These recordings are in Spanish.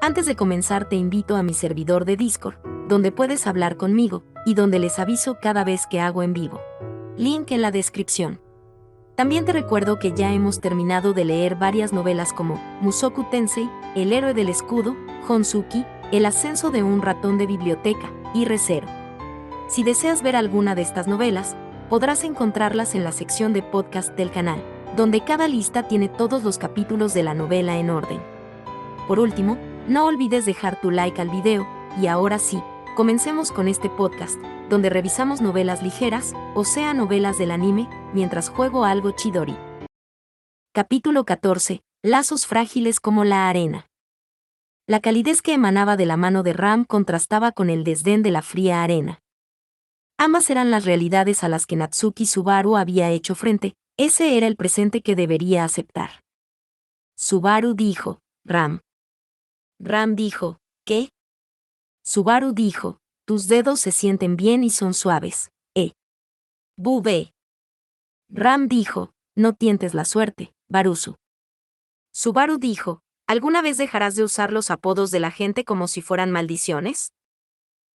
Antes de comenzar te invito a mi servidor de Discord, donde puedes hablar conmigo, y donde les aviso cada vez que hago en vivo. Link en la descripción. También te recuerdo que ya hemos terminado de leer varias novelas como Mushoku Tensei, El héroe del escudo, Honsuki, El ascenso de un ratón de biblioteca, y Re:Zero. Si deseas ver alguna de estas novelas, podrás encontrarlas en la sección de podcast del canal, donde cada lista tiene todos los capítulos de la novela en orden. Por último, no olvides dejar tu like al video, y ahora sí, comencemos con este podcast, donde revisamos novelas ligeras, o sea novelas del anime, mientras juego algo Chidori. Capítulo 14. Lazos frágiles como la arena. La calidez que emanaba de la mano de Ram contrastaba con el desdén de la fría arena. Ambas eran las realidades a las que Natsuki Subaru había hecho frente, ese era el presente que debería aceptar. Subaru dijo, Ram. Ram dijo, ¿qué? Subaru dijo, tus dedos se sienten bien y son suaves, Bubé. Ram dijo, no tientes la suerte, Barusu. Subaru dijo, ¿alguna vez dejarás de usar los apodos de la gente como si fueran maldiciones?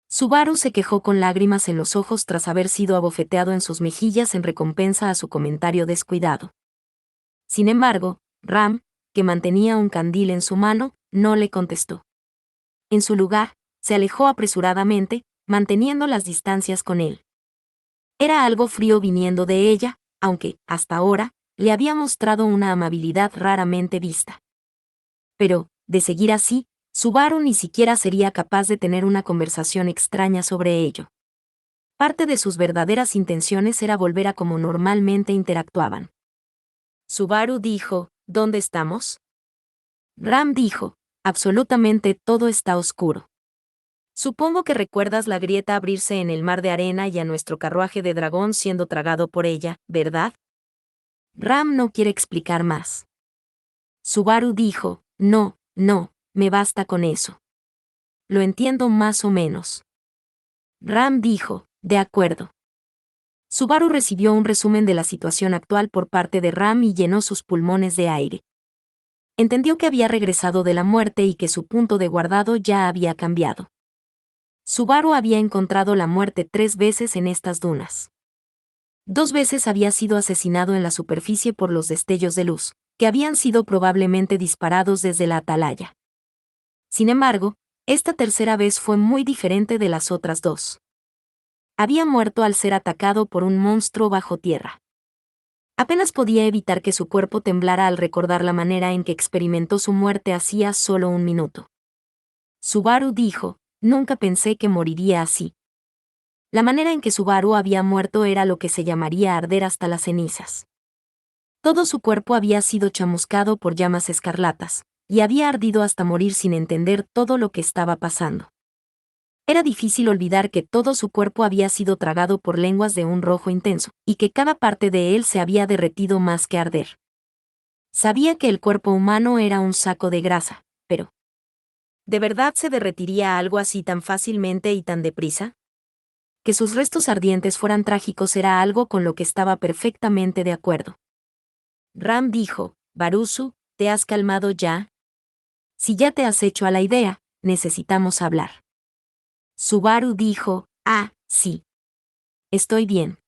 Subaru se quejó con lágrimas en los ojos tras haber sido abofeteado en sus mejillas en recompensa a su comentario descuidado. Sin embargo, Ram, que mantenía un candil en su mano, no le contestó. En su lugar, se alejó apresuradamente, manteniendo las distancias con él. Era algo frío viniendo de ella, aunque, hasta ahora, le había mostrado una amabilidad raramente vista. Pero, de seguir así, Subaru ni siquiera sería capaz de tener una conversación extraña sobre ello. Parte de sus verdaderas intenciones era volver a como normalmente interactuaban. Subaru dijo, ¿dónde estamos? Ram dijo, absolutamente todo está oscuro. Supongo que recuerdas la grieta abrirse en el mar de arena y a nuestro carruaje de dragón siendo tragado por ella, ¿verdad? Ram no quiere explicar más. Subaru dijo, no, me basta con eso. Lo entiendo más o menos. Ram dijo, de acuerdo. Subaru recibió un resumen de la situación actual por parte de Ram y llenó sus pulmones de aire. Entendió que había regresado de la muerte y que su punto de guardado ya había cambiado. Subaru había encontrado la muerte 3 veces en estas dunas. 2 veces había sido asesinado en la superficie por los destellos de luz, que habían sido probablemente disparados desde la atalaya. Sin embargo, esta tercera vez fue muy diferente de las otras 2. Había muerto al ser atacado por un monstruo bajo tierra. Apenas podía evitar que su cuerpo temblara al recordar la manera en que experimentó su muerte hacía solo 1 minuto. Subaru dijo, nunca pensé que moriría así. La manera en que Subaru había muerto era lo que se llamaría arder hasta las cenizas. Todo su cuerpo había sido chamuscado por llamas escarlatas, y había ardido hasta morir sin entender todo lo que estaba pasando. Era difícil olvidar que todo su cuerpo había sido tragado por lenguas de un rojo intenso, y que cada parte de él se había derretido más que arder. Sabía que el cuerpo humano era un saco de grasa, pero ¿de verdad se derretiría algo así tan fácilmente y tan deprisa? Que sus restos ardientes fueran trágicos era algo con lo que estaba perfectamente de acuerdo. Ram dijo, Barusu, ¿te has calmado ya? Si ya te has hecho a la idea, necesitamos hablar. Subaru dijo, sí. Estoy bien.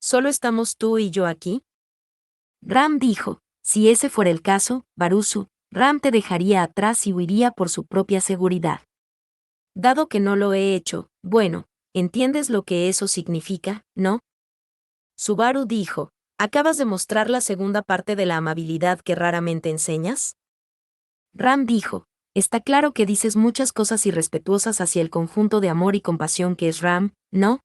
¿Solo estamos tú y yo aquí? Ram dijo, si ese fuera el caso, Barusu, Ram te dejaría atrás y huiría por su propia seguridad. Dado que no lo he hecho, bueno, ¿entiendes lo que eso significa, no? Subaru dijo, ¿acabas de mostrar la segunda parte de la amabilidad que raramente enseñas? Ram dijo, está claro que dices muchas cosas irrespetuosas hacia el conjunto de amor y compasión que es Ram, ¿no?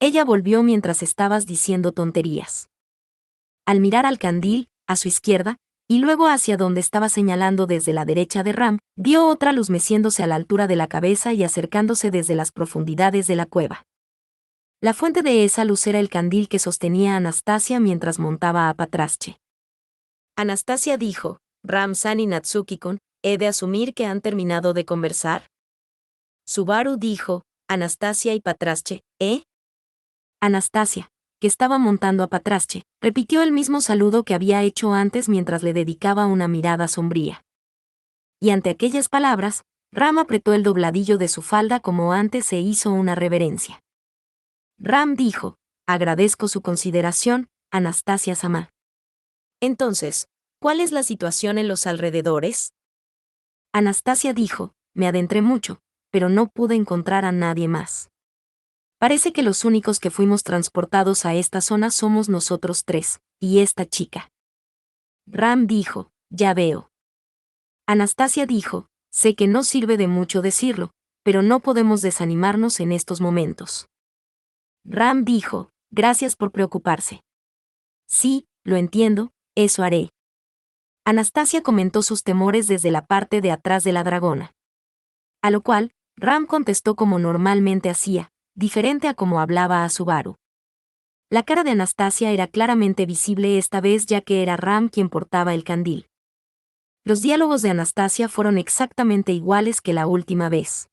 Ella volvió mientras estabas diciendo tonterías. Al mirar al candil, a su izquierda, y luego hacia donde estaba señalando desde la derecha de Ram, vio otra luz meciéndose a la altura de la cabeza y acercándose desde las profundidades de la cueva. La fuente de esa luz era el candil que sostenía a Anastasia mientras montaba a Patrasche. Anastasia dijo, Ram-san y Natsuki-kun, ¿he de asumir que han terminado de conversar? Subaru dijo, Anastasia y Patrasche, ¿eh? Anastasia, que estaba montando a Patrasche, repitió el mismo saludo que había hecho antes mientras le dedicaba una mirada sombría. y ante aquellas palabras, Ram apretó el dobladillo de su falda como antes e hizo una reverencia. Ram dijo: agradezco su consideración, Anastasia-sama. Entonces, ¿cuál es la situación en los alrededores? Anastasia dijo: me adentré mucho, pero no pude encontrar a nadie más. Parece que los únicos que fuimos transportados a esta zona somos nosotros tres, y esta chica. Ram dijo: ya veo. Anastasia dijo: sé que no sirve de mucho decirlo, pero no podemos desanimarnos en estos momentos. Ram dijo: gracias por preocuparse. Sí, lo entiendo, eso haré. Anastasia comentó sus temores desde la parte de atrás de la dragona. A lo cual, Ram contestó como normalmente hacía, diferente a como hablaba a Subaru. La cara de Anastasia era claramente visible esta vez ya que era Ram quien portaba el candil. Los diálogos de Anastasia fueron exactamente iguales que la última vez.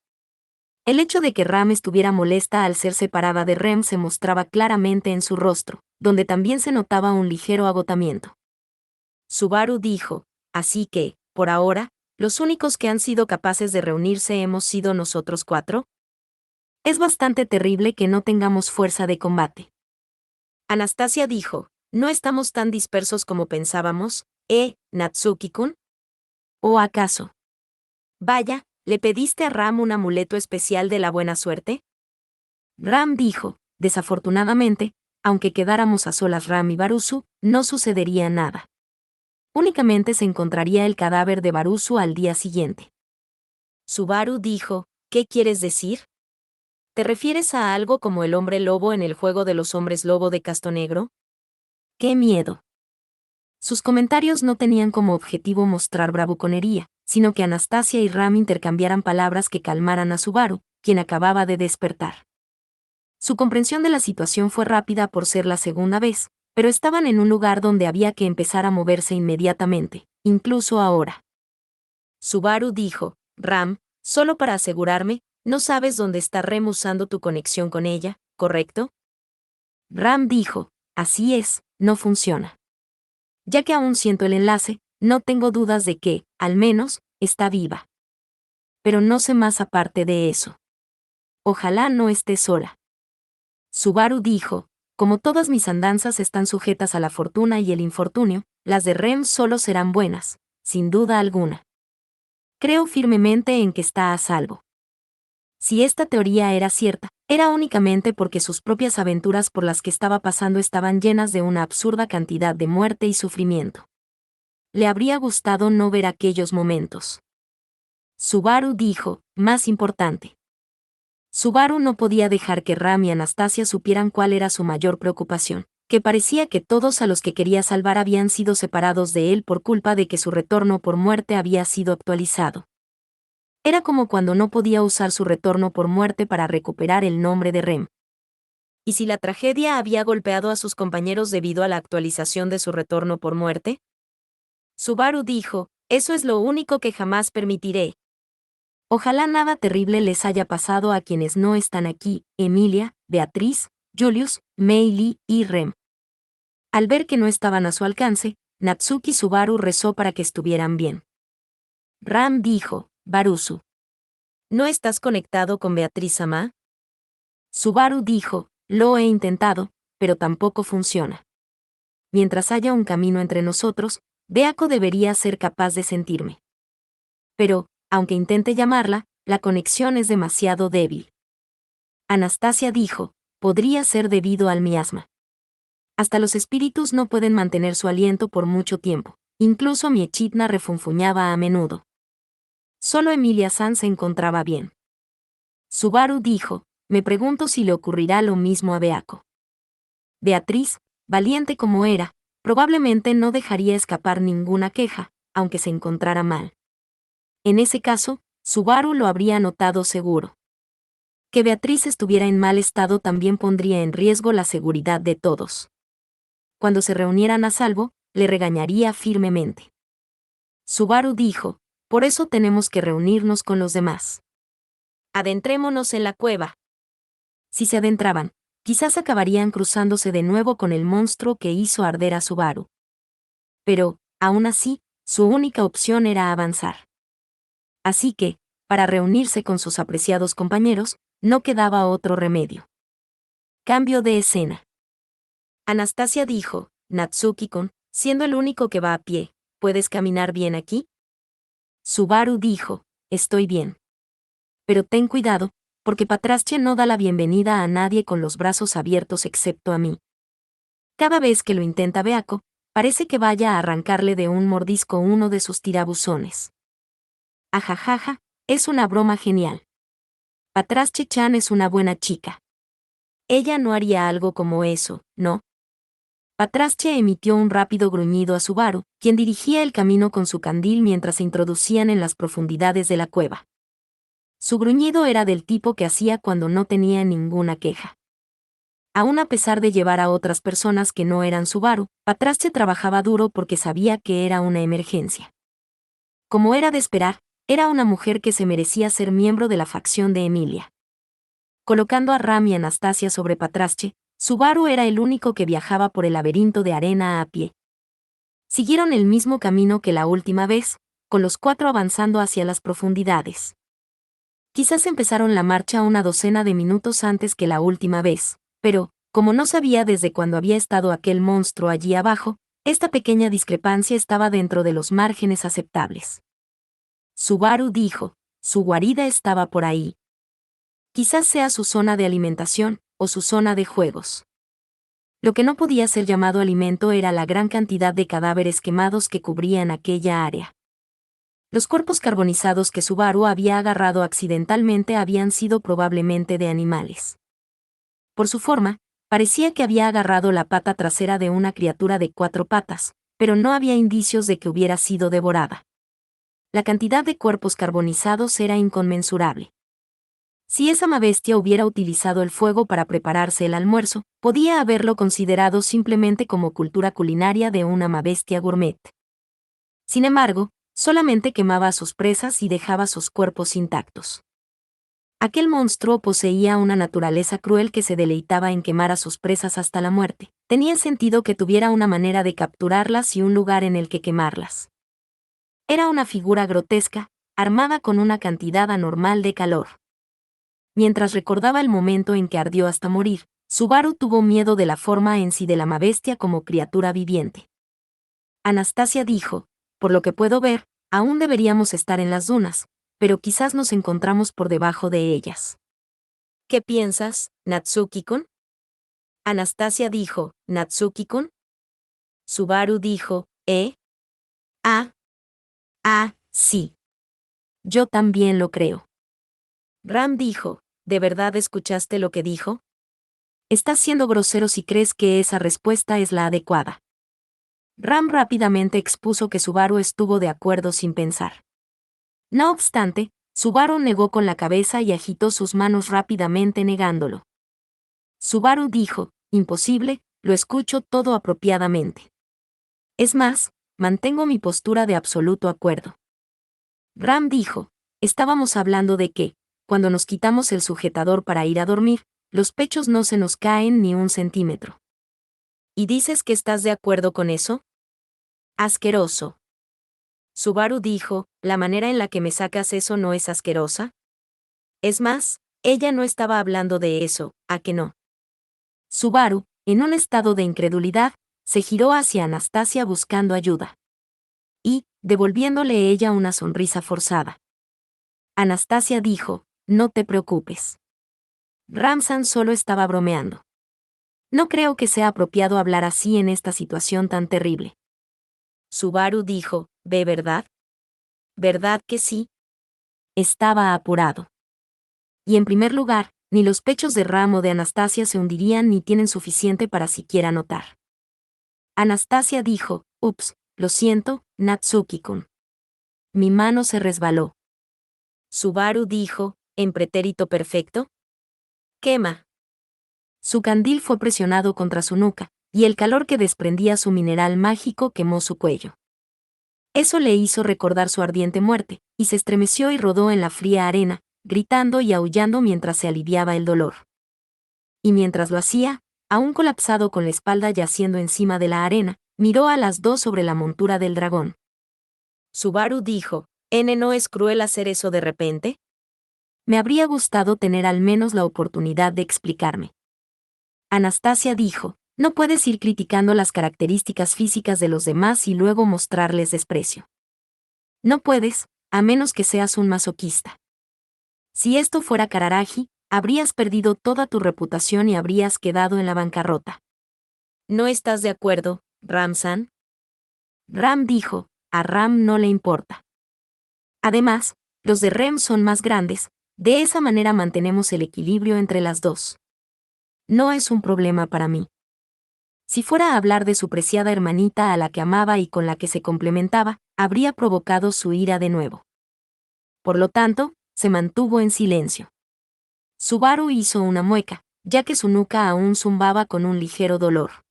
El hecho de que Ram estuviera molesta al ser separada de Rem se mostraba claramente en su rostro, donde también se notaba un ligero agotamiento. Subaru dijo: así que, por ahora, los únicos que han sido capaces de reunirse hemos sido nosotros cuatro. Es bastante terrible que no tengamos fuerza de combate. Anastasia dijo: ¿no estamos tan dispersos como pensábamos, Natsuki-kun? ¿O acaso? Vaya, ¿le pediste a Ram un amuleto especial de la buena suerte? Ram dijo: desafortunadamente, aunque quedáramos a solas Ram y Barusu, no sucedería nada. Únicamente se encontraría el cadáver de Barusu al día siguiente. Subaru dijo: ¿qué quieres decir? ¿Te refieres a algo como el hombre lobo en el juego de los hombres lobo de Castonegro? ¡Qué miedo! Sus comentarios no tenían como objetivo mostrar bravuconería, sino que Anastasia y Ram intercambiaran palabras que calmaran a Subaru, quien acababa de despertar. Su comprensión de la situación fue rápida por ser la segunda vez, pero estaban en un lugar donde había que empezar a moverse inmediatamente, incluso ahora. Subaru dijo: Ram, solo para asegurarme, no sabes dónde está Rem usando tu conexión con ella, ¿correcto? Ram dijo: así es, no funciona. Ya que aún siento el enlace, no tengo dudas de que, al menos, está viva. Pero no sé más aparte de eso. Ojalá no esté sola. Subaru dijo: como todas mis andanzas están sujetas a la fortuna y el infortunio, las de Rem solo serán buenas, sin duda alguna. Creo firmemente en que está a salvo. Si esta teoría era cierta, era únicamente porque sus propias aventuras por las que estaba pasando estaban llenas de una absurda cantidad de muerte y sufrimiento. Le habría gustado no ver aquellos momentos. Subaru dijo: más importante. Subaru no podía dejar que Ram y Anastasia supieran cuál era su mayor preocupación, que parecía que todos a los que quería salvar habían sido separados de él por culpa de que su retorno por muerte había sido actualizado. Era como cuando no podía usar su retorno por muerte para recuperar el nombre de Rem. ¿Y si la tragedia había golpeado a sus compañeros debido a la actualización de su retorno por muerte? Subaru dijo: eso es lo único que jamás permitiré. Ojalá nada terrible les haya pasado a quienes no están aquí, Emilia, Beatriz, Julius, Mei Lee y Rem. Al ver que no estaban a su alcance, Natsuki Subaru rezó para que estuvieran bien. Ram dijo: Barusu, ¿no estás conectado con Beatriz-sama? Subaru dijo: lo he intentado, pero tampoco funciona. Mientras haya un camino entre nosotros, Beako debería ser capaz de sentirme. Pero, aunque intente llamarla, la conexión es demasiado débil. Anastasia dijo: podría ser debido al miasma. Hasta los espíritus no pueden mantener su aliento por mucho tiempo, incluso mi Echidna refunfuñaba a menudo. Solo Emilia-san se encontraba bien. Subaru dijo: me pregunto si le ocurrirá lo mismo a Beako. Beatriz, valiente como era, probablemente no dejaría escapar ninguna queja, aunque se encontrara mal. En ese caso, Subaru lo habría notado seguro. Que Beatriz estuviera en mal estado también pondría en riesgo la seguridad de todos. Cuando se reunieran a salvo, le regañaría firmemente. Subaru dijo: por eso tenemos que reunirnos con los demás. Adentrémonos en la cueva. Si se adentraban, quizás acabarían cruzándose de nuevo con el monstruo que hizo arder a Subaru. Pero, aún así, su única opción era avanzar. Así que, para reunirse con sus apreciados compañeros, no quedaba otro remedio. Cambio de escena. Anastasia dijo, Natsuki-kun, siendo el único que va a pie, ¿puedes caminar bien aquí? Subaru dijo, estoy bien. Pero ten cuidado, porque Patrasche no da la bienvenida a nadie con los brazos abiertos excepto a mí. Cada vez que lo intenta Beako, parece que vaya a arrancarle de un mordisco uno de sus tirabuzones. Ajajaja, es una broma genial. Patrasche-chan es una buena chica. Ella no haría algo como eso, ¿no? Patrasche emitió un rápido gruñido a Subaru, quien dirigía el camino con su candil mientras se introducían en las profundidades de la cueva. Su gruñido era del tipo que hacía cuando no tenía ninguna queja. Aún a pesar de llevar a otras personas que no eran Subaru, Patrasche trabajaba duro porque sabía que era una emergencia. Como era de esperar, era una mujer que se merecía ser miembro de la facción de Emilia. Colocando a Ram y Anastasia sobre Patrasche, Subaru era el único que viajaba por el laberinto de arena a pie. Siguieron el mismo camino que la última vez, con los cuatro avanzando hacia las profundidades. Quizás empezaron la marcha una docena de minutos antes que la última vez, pero, como no sabía desde cuándo había estado aquel monstruo allí abajo, esta pequeña discrepancia estaba dentro de los márgenes aceptables. Subaru dijo, su guarida estaba por ahí. Quizás sea su zona de alimentación, o su zona de juegos. Lo que no podía ser llamado alimento era la gran cantidad de cadáveres quemados que cubrían aquella área. Los cuerpos carbonizados que Subaru había agarrado accidentalmente habían sido probablemente de animales. Por su forma, parecía que había agarrado la pata trasera de una criatura de 4 patas, pero no había indicios de que hubiera sido devorada. La cantidad de cuerpos carbonizados era inconmensurable. Si esa bestia hubiera utilizado el fuego para prepararse el almuerzo, podía haberlo considerado simplemente como cultura culinaria de una bestia gourmet. Sin embargo, solamente quemaba a sus presas y dejaba sus cuerpos intactos. Aquel monstruo poseía una naturaleza cruel que se deleitaba en quemar a sus presas hasta la muerte. Tenía sentido que tuviera una manera de capturarlas y un lugar en el que quemarlas. Era una figura grotesca, armada con una cantidad anormal de calor. Mientras recordaba el momento en que ardió hasta morir, Subaru tuvo miedo de la forma en sí de la bestia como criatura viviente. Anastasia dijo, por lo que puedo ver, aún deberíamos estar en las dunas, pero quizás nos encontramos por debajo de ellas. ¿Qué piensas, Natsuki-kun? Anastasia dijo, ¿Natsuki-kun? Subaru dijo, sí. Yo también lo creo. Ram dijo, ¿de verdad escuchaste lo que dijo? Estás siendo grosero si crees que esa respuesta es la adecuada. Ram rápidamente expuso que Subaru estuvo de acuerdo sin pensar. No obstante, Subaru negó con la cabeza y agitó sus manos rápidamente negándolo. Subaru dijo, imposible, lo escucho todo apropiadamente. Es más, mantengo mi postura de absoluto acuerdo. Ram dijo, estábamos hablando de que, cuando nos quitamos el sujetador para ir a dormir, los pechos no se nos caen ni un centímetro. ¿Y dices que estás de acuerdo con eso? Asqueroso. Subaru dijo, ¿la manera en la que me sacas eso no es asquerosa? Es más, ella no estaba hablando de eso, ¿a que no? Subaru, en un estado de incredulidad, se giró hacia Anastasia buscando ayuda. Y, devolviéndole ella una sonrisa forzada. Anastasia dijo, no te preocupes. Ramsan solo estaba bromeando. No creo que sea apropiado hablar así en esta situación tan terrible. Subaru dijo, ¿ve verdad? ¿Verdad que sí? Estaba apurado. Y en primer lugar, ni los pechos de Ram o de Anastasia se hundirían ni tienen suficiente para siquiera notar. Anastasia dijo, ups, lo siento, Natsuki-kun. Mi mano se resbaló. Subaru dijo, ¿en pretérito perfecto? Quema. Su candil fue presionado contra su nuca, y el calor que desprendía su mineral mágico quemó su cuello. Eso le hizo recordar su ardiente muerte, y se estremeció y rodó en la fría arena, gritando y aullando mientras se aliviaba el dolor. Y mientras lo hacía, aún colapsado con la espalda yaciendo encima de la arena, miró a las dos sobre la montura del dragón. Subaru dijo, ¿No es cruel hacer eso de repente? Me habría gustado tener al menos la oportunidad de explicarme. Anastasia dijo, no puedes ir criticando las características físicas de los demás y luego mostrarles desprecio. No puedes, a menos que seas un masoquista. Si esto fuera Kararagi, habrías perdido toda tu reputación y habrías quedado en la bancarrota. ¿No estás de acuerdo, Ram-san? Ram dijo, a Ram no le importa. Además, los de Rem son más grandes, de esa manera mantenemos el equilibrio entre las dos. No es un problema para mí. Si fuera a hablar de su preciada hermanita a la que amaba y con la que se complementaba, habría provocado su ira de nuevo. Por lo tanto, se mantuvo en silencio. Subaru hizo una mueca, ya que su nuca aún zumbaba con un ligero dolor.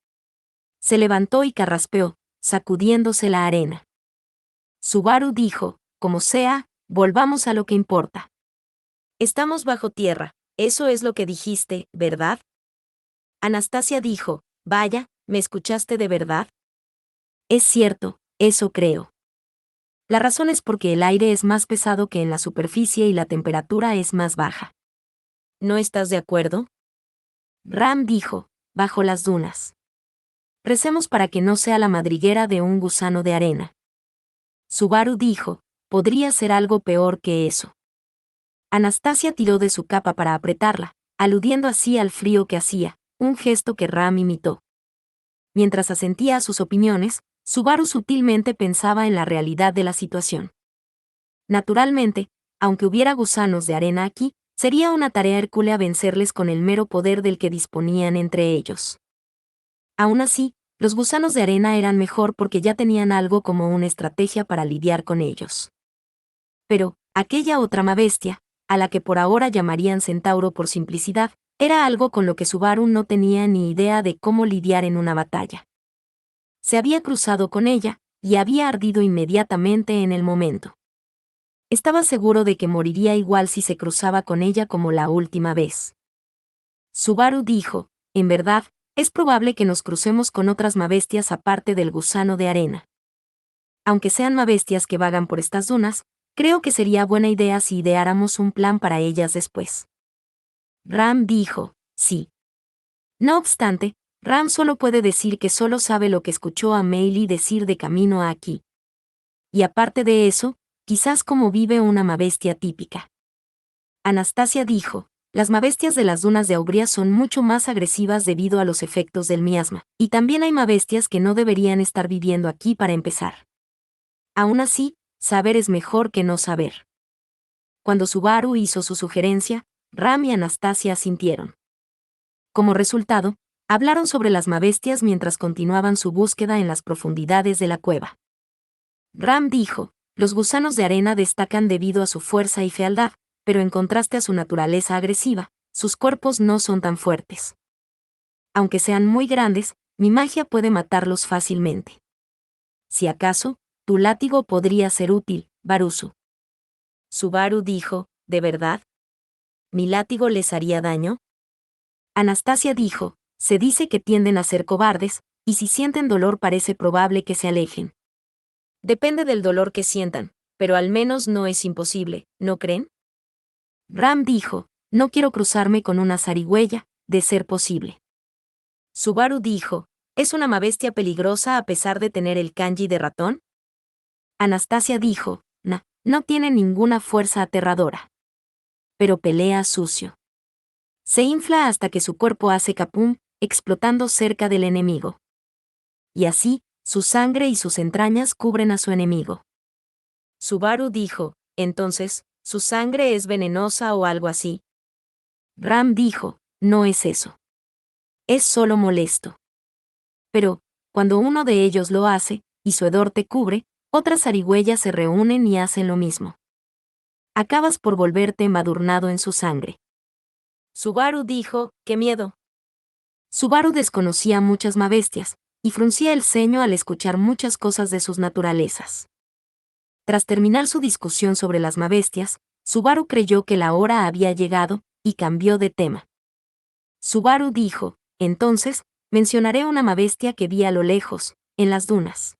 Se levantó y carraspeó, sacudiéndose la arena. Subaru dijo, como sea, volvamos a lo que importa. Estamos bajo tierra, eso es lo que dijiste, ¿verdad? Anastasia dijo, vaya, ¿me escuchaste de verdad? Es cierto, eso creo. La razón es porque el aire es más pesado que en la superficie y la temperatura es más baja. ¿No estás de acuerdo? Ram dijo, bajo las dunas. Recemos para que no sea la madriguera de un gusano de arena. Subaru dijo, podría ser algo peor que eso. Anastasia tiró de su capa para apretarla, aludiendo así al frío que hacía, un gesto que Ram imitó. Mientras asentía a sus opiniones, Subaru sutilmente pensaba en la realidad de la situación. Naturalmente, aunque hubiera gusanos de arena aquí, sería una tarea hercúlea vencerles con el mero poder del que disponían entre ellos. Aún así, los gusanos de arena eran mejor porque ya tenían algo como una estrategia para lidiar con ellos. Pero, aquella otra bestia, a la que por ahora llamarían Centauro por simplicidad, era algo con lo que Subaru no tenía ni idea de cómo lidiar en una batalla. Se había cruzado con ella, y había ardido inmediatamente en el momento. Estaba seguro de que moriría igual si se cruzaba con ella como la última vez. Subaru dijo, en verdad, es probable que nos crucemos con otras mabestias aparte del gusano de arena. Aunque sean mabestias que vagan por estas dunas, creo que sería buena idea si ideáramos un plan para ellas después. Ram dijo, sí. No obstante, Ram solo puede decir que solo sabe lo que escuchó a Meili decir de camino a aquí. Y aparte de eso, quizás como vive una mabestia típica. Anastasia dijo, las mabestias de las dunas de Aubria son mucho más agresivas debido a los efectos del miasma, y también hay mabestias que no deberían estar viviendo aquí para empezar. Aún así, saber es mejor que no saber. Cuando Subaru hizo su sugerencia, Ram y Anastasia asintieron. Como resultado, hablaron sobre las mabestias mientras continuaban su búsqueda en las profundidades de la cueva. Ram dijo, los gusanos de arena destacan debido a su fuerza y fealdad, pero en contraste a su naturaleza agresiva, sus cuerpos no son tan fuertes. Aunque sean muy grandes, mi magia puede matarlos fácilmente. Si acaso, tu látigo podría ser útil, Barusu. Subaru dijo, ¿de verdad? ¿Mi látigo les haría daño? Anastasia dijo, se dice que tienden a ser cobardes, y si sienten dolor parece probable que se alejen. Depende del dolor que sientan, pero al menos no es imposible, ¿no creen? Ram dijo, no quiero cruzarme con una zarigüeya, de ser posible. Subaru dijo, ¿es una mabestia peligrosa a pesar de tener el kanji de ratón? Anastasia dijo, no tiene ninguna fuerza aterradora. Pero pelea sucio. Se infla hasta que su cuerpo hace capum, explotando cerca del enemigo. Y así, su sangre y sus entrañas cubren a su enemigo. Subaru dijo, entonces, ¿su sangre es venenosa o algo así? Ram dijo, no es eso. Es solo molesto. Pero, cuando uno de ellos lo hace, y su hedor te cubre, otras zarigüeyas se reúnen y hacen lo mismo. Acabas por volverte embadurnado en su sangre. Subaru dijo, ¡qué miedo! Subaru desconocía muchas mabestias, y fruncía el ceño al escuchar muchas cosas de sus naturalezas. Tras terminar su discusión sobre las mabestias, Subaru creyó que la hora había llegado, y cambió de tema. Subaru dijo, entonces, mencionaré una mabestia que vi a lo lejos, en las dunas.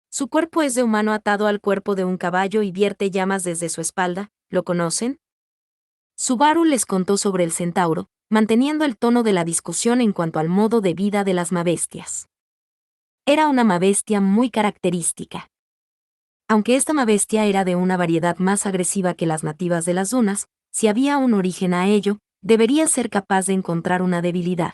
Su cuerpo es de humano atado al cuerpo de un caballo y vierte llamas desde su espalda, ¿lo conocen? Subaru les contó sobre el centauro, manteniendo el tono de la discusión en cuanto al modo de vida de las mabestias. Era una mabestia muy característica. Aunque esta mabestia era de una variedad más agresiva que las nativas de las dunas, si había un origen a ello, debería ser capaz de encontrar una debilidad.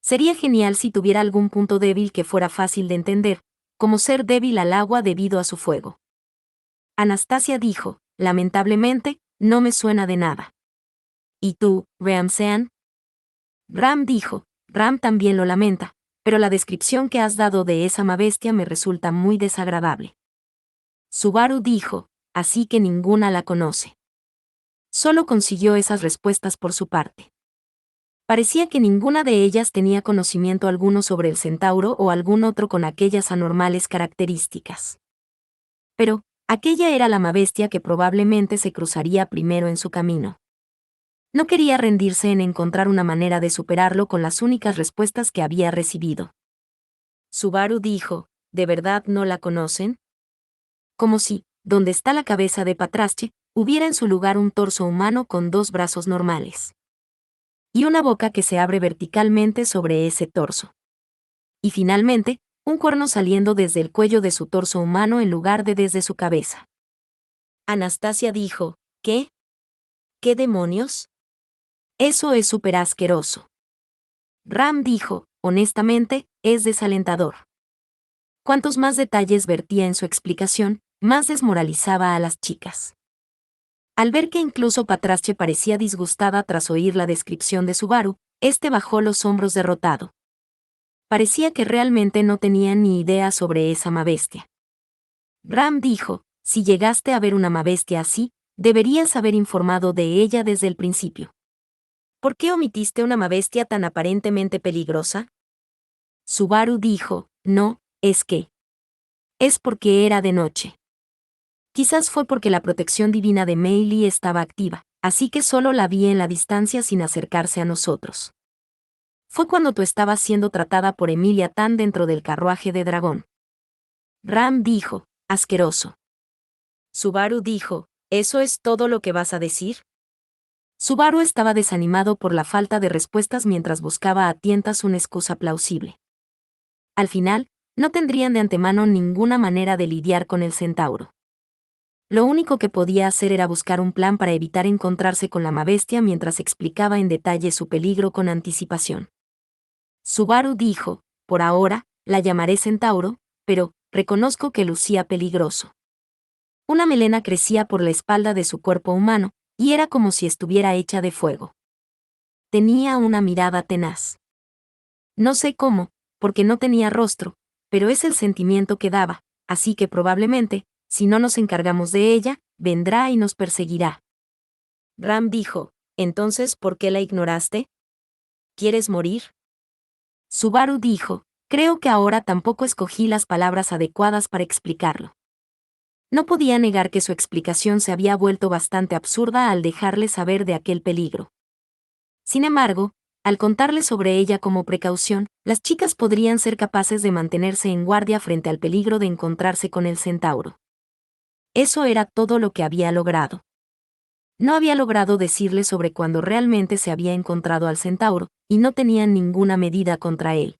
Sería genial si tuviera algún punto débil que fuera fácil de entender, como ser débil al agua debido a su fuego. Anastasia dijo, lamentablemente, no me suena de nada. ¿Y tú, Ramsean? Ram dijo, Ram también lo lamenta, pero la descripción que has dado de esa mabestia me resulta muy desagradable. Subaru dijo, así que ninguna la conoce. Solo consiguió esas respuestas por su parte. Parecía que ninguna de ellas tenía conocimiento alguno sobre el centauro o algún otro con aquellas anormales características. Pero, aquella era la mabestia que probablemente se cruzaría primero en su camino. No quería rendirse en encontrar una manera de superarlo con las únicas respuestas que había recibido. Subaru dijo, ¿de verdad no la conocen? Como si, donde está la cabeza de Patrache, hubiera en su lugar un torso humano con dos brazos normales. Y una boca que se abre verticalmente sobre ese torso. Y finalmente, un cuerno saliendo desde el cuello de su torso humano en lugar de desde su cabeza. Anastasia dijo, ¿qué? ¿Qué demonios? Eso es súper asqueroso. Ram dijo, honestamente, es desalentador. Cuantos más detalles vertía en su explicación, más desmoralizaba a las chicas. Al ver que incluso Patrache parecía disgustada tras oír la descripción de Subaru, este bajó los hombros derrotado. Parecía que realmente no tenía ni idea sobre esa mabestia. Ram dijo, si llegaste a ver una mabestia así, deberías haber informado de ella desde el principio. ¿Por qué omitiste una mabestia tan aparentemente peligrosa? Subaru dijo, no, es que. Es porque era de noche. Quizás fue porque la protección divina de Mei Li estaba activa, así que solo la vi en la distancia sin acercarse a nosotros. Fue cuando tú estabas siendo tratada por Emilia Tan dentro del carruaje de dragón. Ram dijo, asqueroso. Subaru dijo, ¿eso es todo lo que vas a decir? Subaru estaba desanimado por la falta de respuestas mientras buscaba a tientas una excusa plausible. Al final, no tendrían de antemano ninguna manera de lidiar con el centauro. Lo único que podía hacer era buscar un plan para evitar encontrarse con la mabestia mientras explicaba en detalle su peligro con anticipación. Subaru dijo, por ahora, la llamaré centauro, pero, reconozco que lucía peligroso. Una melena crecía por la espalda de su cuerpo humano, y era como si estuviera hecha de fuego. Tenía una mirada tenaz. No sé cómo, porque no tenía rostro, pero es el sentimiento que daba, así que probablemente, si no nos encargamos de ella, vendrá y nos perseguirá. Ram dijo, entonces, ¿por qué la ignoraste? ¿Quieres morir? Subaru dijo, creo que ahora tampoco escogí las palabras adecuadas para explicarlo. No podía negar que su explicación se había vuelto bastante absurda al dejarle saber de aquel peligro. Sin embargo, al contarle sobre ella como precaución, las chicas podrían ser capaces de mantenerse en guardia frente al peligro de encontrarse con el centauro. Eso era todo lo que había logrado. No había logrado decirle sobre cuándo realmente se había encontrado al centauro, y no tenían ninguna medida contra él.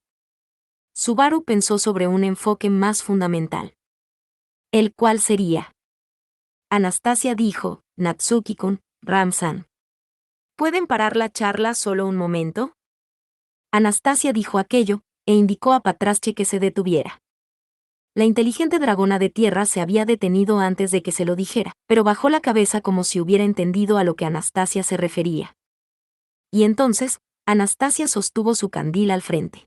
Subaru pensó sobre un enfoque más fundamental. ¿El cual sería? Anastasia dijo, Natsuki-kun, Ram-san. ¿Pueden parar la charla solo un momento? Anastasia dijo aquello, e indicó a Patrache que se detuviera. La inteligente dragona de tierra se había detenido antes de que se lo dijera, pero bajó la cabeza como si hubiera entendido a lo que Anastasia se refería. Y entonces, Anastasia sostuvo su candil al frente.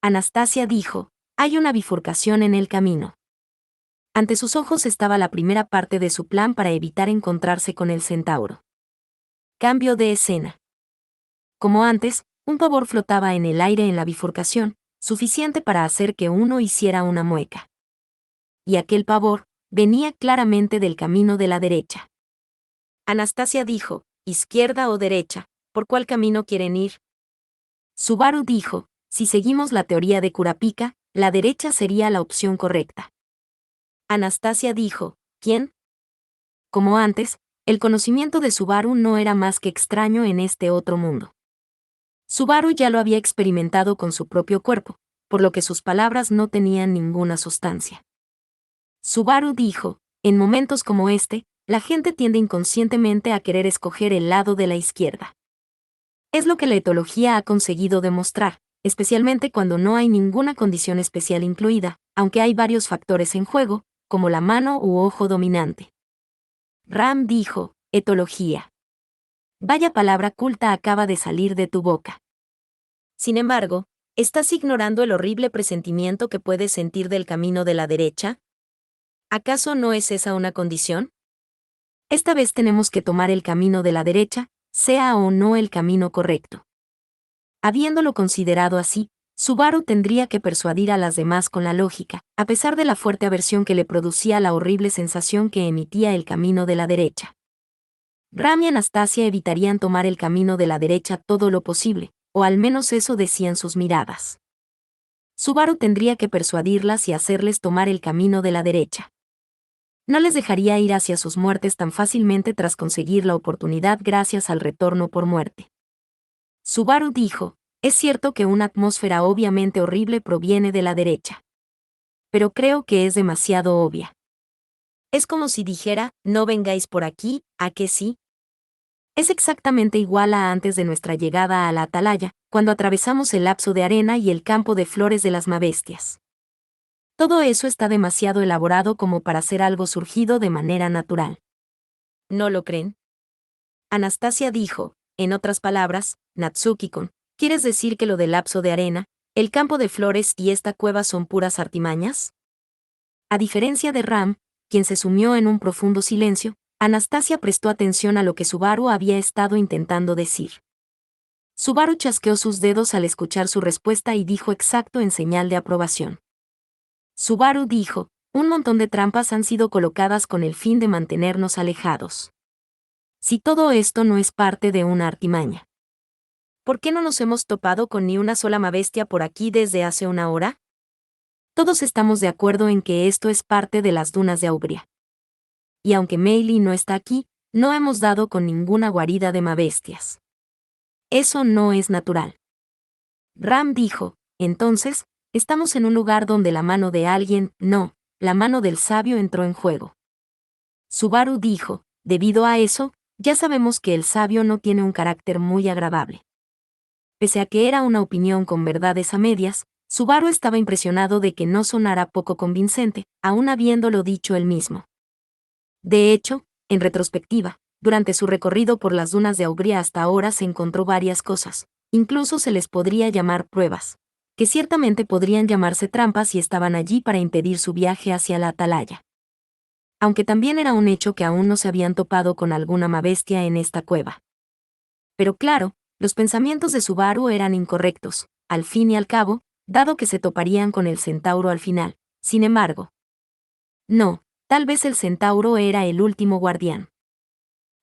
Anastasia dijo, hay una bifurcación en el camino. Ante sus ojos estaba la primera parte de su plan para evitar encontrarse con el centauro. Cambio de escena. Como antes, un pavor flotaba en el aire en la bifurcación, suficiente para hacer que uno hiciera una mueca. Y aquel pavor venía claramente del camino de la derecha. Anastasia dijo, ¿izquierda o derecha? ¿Por cuál camino quieren ir? Subaru dijo, si seguimos la teoría de Kurapika, la derecha sería la opción correcta. Anastasia dijo, ¿quién? Como antes, el conocimiento de Subaru no era más que extraño en este otro mundo. Subaru ya lo había experimentado con su propio cuerpo, por lo que sus palabras no tenían ninguna sustancia. Subaru dijo, en momentos como este, la gente tiende inconscientemente a querer escoger el lado de la izquierda. Es lo que la etología ha conseguido demostrar, especialmente cuando no hay ninguna condición especial incluida, aunque hay varios factores en juego, como la mano u ojo dominante. Ram dijo, etología. Vaya palabra culta acaba de salir de tu boca. Sin embargo, ¿estás ignorando el horrible presentimiento que puedes sentir del camino de la derecha? ¿Acaso no es esa una condición? Esta vez tenemos que tomar el camino de la derecha, sea o no el camino correcto. Habiéndolo considerado así, Subaru tendría que persuadir a las demás con la lógica, a pesar de la fuerte aversión que le producía la horrible sensación que emitía el camino de la derecha. Ram y Anastasia evitarían tomar el camino de la derecha todo lo posible, o al menos eso decían sus miradas. Subaru tendría que persuadirlas y hacerles tomar el camino de la derecha. No les dejaría ir hacia sus muertes tan fácilmente tras conseguir la oportunidad gracias al retorno por muerte. Subaru dijo, es cierto que una atmósfera obviamente horrible proviene de la derecha. Pero creo que es demasiado obvia. Es como si dijera, no vengáis por aquí, ¿a que sí? Es exactamente igual a antes de nuestra llegada a la atalaya, cuando atravesamos el lapso de arena y el campo de flores de las mabestias. Todo eso está demasiado elaborado como para ser algo surgido de manera natural. ¿No lo creen? Anastasia dijo, en otras palabras, Natsuki-kun, ¿quieres decir que lo del lapso de arena, el campo de flores y esta cueva son puras artimañas? A diferencia de Ram, quien se sumió en un profundo silencio, Anastasia prestó atención a lo que Subaru había estado intentando decir. Subaru chasqueó sus dedos al escuchar su respuesta y dijo exacto en señal de aprobación. Subaru dijo, un montón de trampas han sido colocadas con el fin de mantenernos alejados. Si todo esto no es parte de una artimaña, ¿por qué no nos hemos topado con ni una sola mabestia por aquí desde hace una hora? Todos estamos de acuerdo en que esto es parte de las dunas de Aubria. Y aunque Meili no está aquí, no hemos dado con ninguna guarida de mabestias. Eso no es natural. Ram dijo, entonces, estamos en un lugar donde la mano de alguien, no, la mano del sabio entró en juego. Subaru dijo, debido a eso, ya sabemos que el sabio no tiene un carácter muy agradable. Pese a que era una opinión con verdades a medias, Subaru estaba impresionado de que no sonara poco convincente, aun habiéndolo dicho él mismo. De hecho, en retrospectiva, durante su recorrido por las dunas de Aubria hasta ahora se encontró varias cosas, incluso se les podría llamar pruebas, que ciertamente podrían llamarse trampas y estaban allí para impedir su viaje hacia la atalaya. Aunque también era un hecho que aún no se habían topado con alguna mabestia en esta cueva. Pero claro, los pensamientos de Subaru eran incorrectos, al fin y al cabo, dado que se toparían con el centauro al final. Sin embargo, no, tal vez el centauro era el último guardián.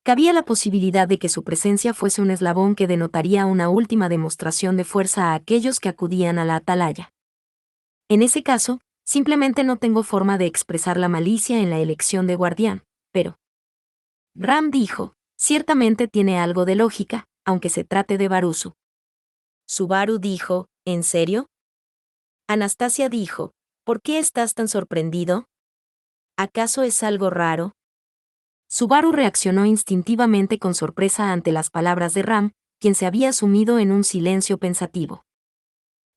Cabía la posibilidad de que su presencia fuese un eslabón que denotaría una última demostración de fuerza a aquellos que acudían a la atalaya. En ese caso, simplemente no tengo forma de expresar la malicia en la elección de guardián, pero... Ram dijo, ciertamente tiene algo de lógica, aunque se trate de Barusu. Subaru dijo, ¿en serio? Anastasia dijo, ¿por qué estás tan sorprendido? ¿Acaso es algo raro? Subaru reaccionó instintivamente con sorpresa ante las palabras de Ram, quien se había sumido en un silencio pensativo.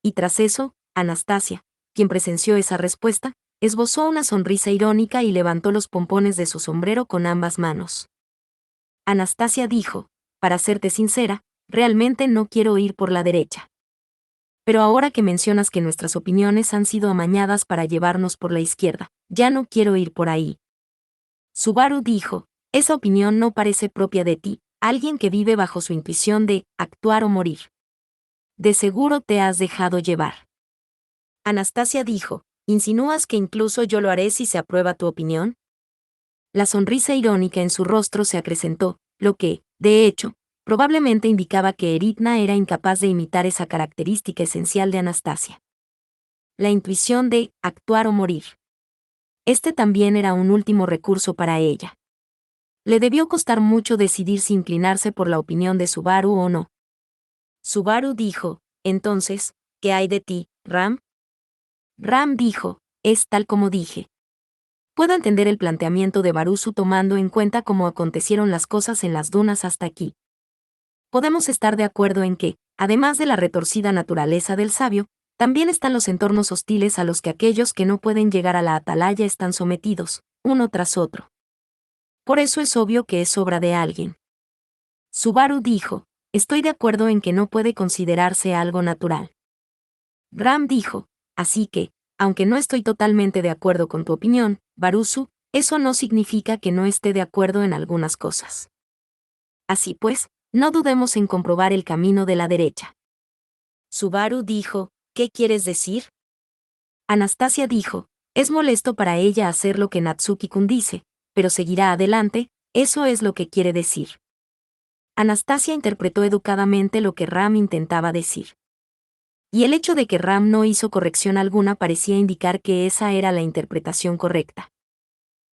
Y tras eso, Anastasia, quien presenció esa respuesta, esbozó una sonrisa irónica y levantó los pompones de su sombrero con ambas manos. Anastasia dijo, para serte sincera, realmente no quiero ir por la derecha. Pero ahora que mencionas que nuestras opiniones han sido amañadas para llevarnos por la izquierda, ya no quiero ir por ahí. Subaru dijo, esa opinión no parece propia de ti, alguien que vive bajo su intuición de actuar o morir. De seguro te has dejado llevar. Anastasia dijo, ¿insinúas que incluso yo lo haré si se aprueba tu opinión? La sonrisa irónica en su rostro se acrecentó, lo que, de hecho, probablemente indicaba que Eritna era incapaz de imitar esa característica esencial de Anastasia. la intuición de actuar o morir. Este también era un último recurso para ella. Le debió costar mucho decidir si inclinarse por la opinión de Subaru o no. Subaru dijo, entonces, ¿qué hay de ti, Ram? Ram dijo, es tal como dije. Puedo entender el planteamiento de Barusu tomando en cuenta cómo acontecieron las cosas en las dunas hasta aquí. Podemos estar de acuerdo en que, además de la retorcida naturaleza del sabio, también están los entornos hostiles a los que aquellos que no pueden llegar a la atalaya están sometidos, uno tras otro. Por eso es obvio que es obra de alguien. Subaru dijo, estoy de acuerdo en que no puede considerarse algo natural. Ram dijo, así que, aunque no estoy totalmente de acuerdo con tu opinión, Barusu, eso no significa que no esté de acuerdo en algunas cosas. Así pues, no dudemos en comprobar el camino de la derecha. Subaru dijo, ¿qué quieres decir? Anastasia dijo, es molesto para ella hacer lo que Natsuki-kun dice, pero seguirá adelante, eso es lo que quiere decir. Anastasia interpretó educadamente lo que Ram intentaba decir. Y el hecho de que Ram no hizo corrección alguna parecía indicar que esa era la interpretación correcta.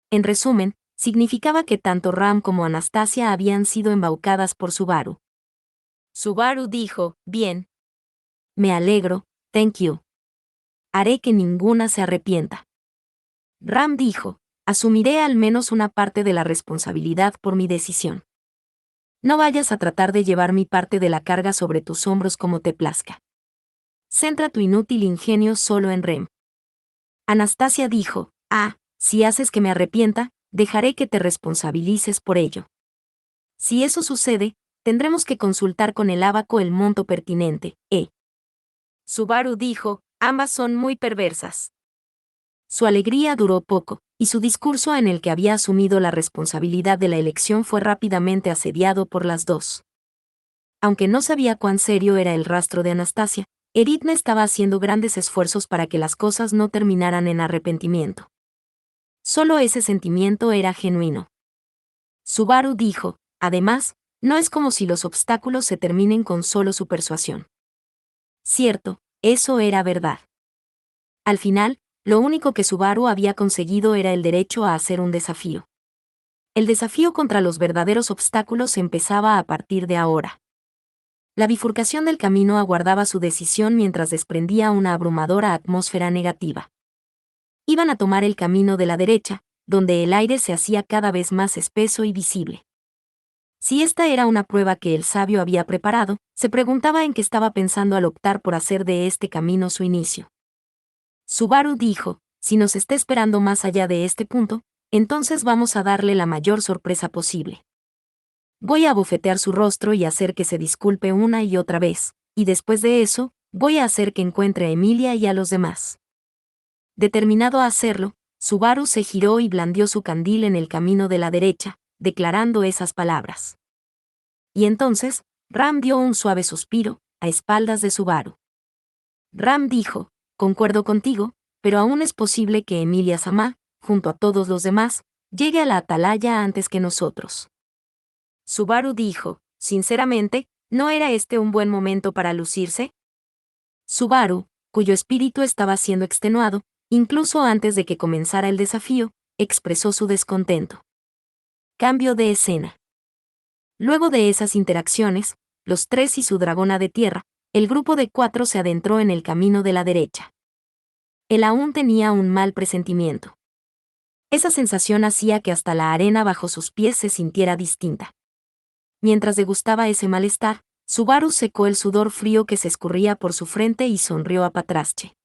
En resumen, significaba que tanto Ram como Anastasia habían sido embaucadas por Subaru. Subaru dijo, bien. Me alegro, thank you. Haré que ninguna se arrepienta. Ram dijo, asumiré al menos una parte de la responsabilidad por mi decisión. No vayas a tratar de llevar mi parte de la carga sobre tus hombros como te plazca. Centra tu inútil ingenio solo en Rem. Anastasia dijo, si haces que me arrepienta, dejaré que te responsabilices por ello. Si eso sucede, tendremos que consultar con el ábaco el monto pertinente, Subaru dijo, ambas son muy perversas. Su alegría duró poco, y su discurso en el que había asumido la responsabilidad de la elección fue rápidamente asediado por las dos. Aunque no sabía cuán serio era el rastro de Anastasia, Eridna estaba haciendo grandes esfuerzos para que las cosas no terminaran en arrepentimiento. Solo ese sentimiento era genuino. Subaru dijo, además, no es como si los obstáculos se terminen con solo su persuasión. Cierto, eso era verdad. Al final, lo único que Subaru había conseguido era el derecho a hacer un desafío. El desafío contra los verdaderos obstáculos empezaba a partir de ahora. La bifurcación del camino aguardaba su decisión mientras desprendía una abrumadora atmósfera negativa. Iban a tomar el camino de la derecha, donde el aire se hacía cada vez más espeso y visible. Si esta era una prueba que el sabio había preparado, se preguntaba en qué estaba pensando al optar por hacer de este camino su inicio. Subaru dijo, si nos está esperando más allá de este punto, entonces vamos a darle la mayor sorpresa posible. Voy a abofetear su rostro y hacer que se disculpe una y otra vez, y después de eso, voy a hacer que encuentre a Emilia y a los demás. Determinado a hacerlo, Subaru se giró y blandió su candil en el camino de la derecha, declarando esas palabras. Y entonces, Ram dio un suave suspiro, a espaldas de Subaru. Ram dijo, concuerdo contigo, pero aún es posible que Emilia-sama, junto a todos los demás, llegue a la atalaya antes que nosotros. Subaru dijo, sinceramente, ¿no era este un buen momento para lucirse? Subaru, cuyo espíritu estaba siendo extenuado, incluso antes de que comenzara el desafío, expresó su descontento. Cambio de escena. Luego de esas interacciones, los tres y su dragona de tierra, el grupo de 4 se adentró en el camino de la derecha. Él aún tenía un mal presentimiento. Esa sensación hacía que hasta la arena bajo sus pies se sintiera distinta. Mientras degustaba ese malestar, Subaru secó el sudor frío que se escurría por su frente y sonrió a Patrache.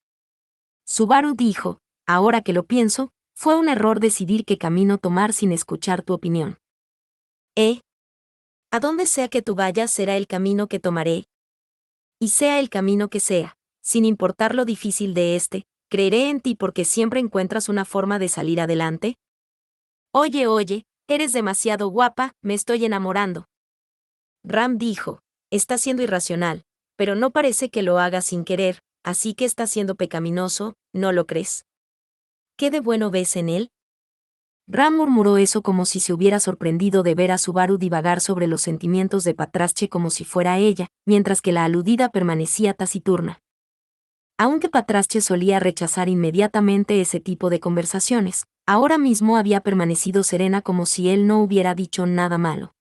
Subaru dijo, ahora que lo pienso, fue un error decidir qué camino tomar sin escuchar tu opinión. A donde sea que tú vayas será el camino que tomaré. Y sea el camino que sea, sin importar lo difícil de este, creeré en ti porque siempre encuentras una forma de salir adelante. Oye, eres demasiado guapa, me estoy enamorando. Ram dijo, está siendo irracional, pero no parece que lo haga sin querer, así que está siendo pecaminoso, ¿no lo crees? ¿Qué de bueno ves en él? Ram murmuró eso como si se hubiera sorprendido de ver a Subaru divagar sobre los sentimientos de Patrache como si fuera ella, mientras que la aludida permanecía taciturna. Aunque Patrache solía rechazar inmediatamente ese tipo de conversaciones, ahora mismo había permanecido serena como si él no hubiera dicho nada malo.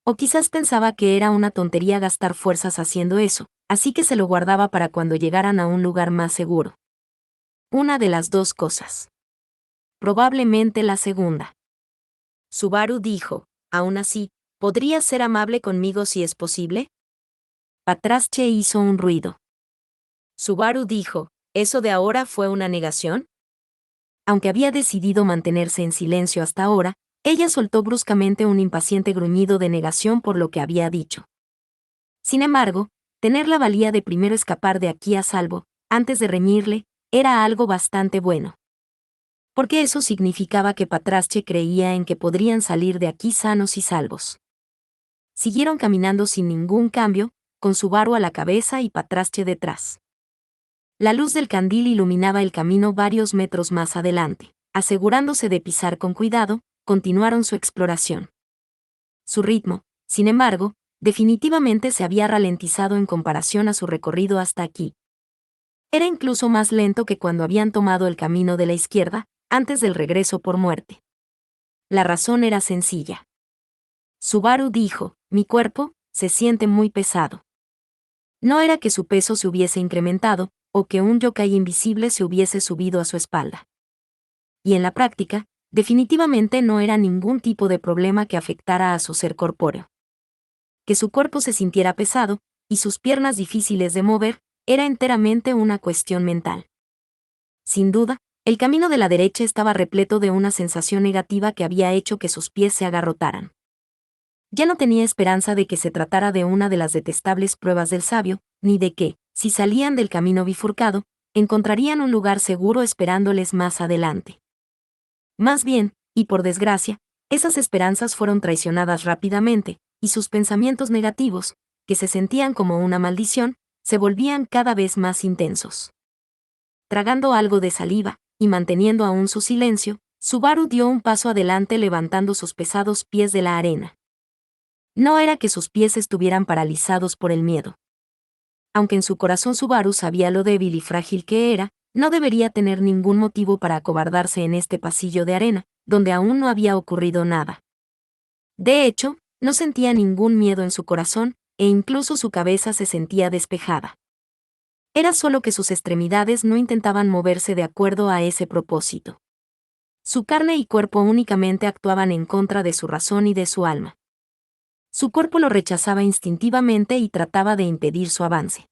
O quizás pensaba que era una tontería gastar fuerzas haciendo eso, así que se lo guardaba para cuando llegaran a un lugar más seguro. Una de las dos cosas. Probablemente la segunda. Subaru dijo, aún así, ¿podrías ser amable conmigo si es posible? Patrache hizo un ruido. Subaru dijo, ¿eso de ahora fue una negación? Aunque había decidido mantenerse en silencio hasta ahora, ella soltó bruscamente un impaciente gruñido de negación por lo que había dicho. Sin embargo, tener la valía de primero escapar de aquí a salvo, antes de reñirle, era algo bastante bueno. Porque eso significaba que Patrache creía en que podrían salir de aquí sanos y salvos. Siguieron caminando sin ningún cambio, con Subaru a la cabeza y Patrache detrás. La luz del candil iluminaba el camino varios metros más adelante. Asegurándose de pisar con cuidado, continuaron su exploración. Su ritmo, sin embargo, definitivamente se había ralentizado en comparación a su recorrido hasta aquí. Era incluso más lento que cuando habían tomado el camino de la izquierda, antes del regreso por muerte. La razón era sencilla. Subaru dijo, mi cuerpo se siente muy pesado. No era que su peso se hubiese incrementado, o que un yokai invisible se hubiese subido a su espalda. Y en la práctica, definitivamente no era ningún tipo de problema que afectara a su ser corpóreo. Que su cuerpo se sintiera pesado, y sus piernas difíciles de mover, era enteramente una cuestión mental. Sin duda, el camino de la derecha estaba repleto de una sensación negativa que había hecho que sus pies se agarrotaran. Ya no tenía esperanza de que se tratara de una de las detestables pruebas del sabio, ni de que, si salían del camino bifurcado, encontrarían un lugar seguro esperándoles más adelante. Más bien, y por desgracia, esas esperanzas fueron traicionadas rápidamente, y sus pensamientos negativos, que se sentían como una maldición, se volvían cada vez más intensos. Tragando algo de saliva, y manteniendo aún su silencio, Subaru dio un paso adelante levantando sus pesados pies de la arena. No era que sus pies estuvieran paralizados por el miedo. Aunque en su corazón Subaru sabía lo débil y frágil que era, no debería tener ningún motivo para acobardarse en este pasillo de arena, donde aún no había ocurrido nada. De hecho, no sentía ningún miedo en su corazón, e incluso su cabeza se sentía despejada. Era solo que sus extremidades no intentaban moverse de acuerdo a ese propósito. Su carne y cuerpo únicamente actuaban en contra de su razón y de su alma. Su cuerpo lo rechazaba instintivamente y trataba de impedir su avance.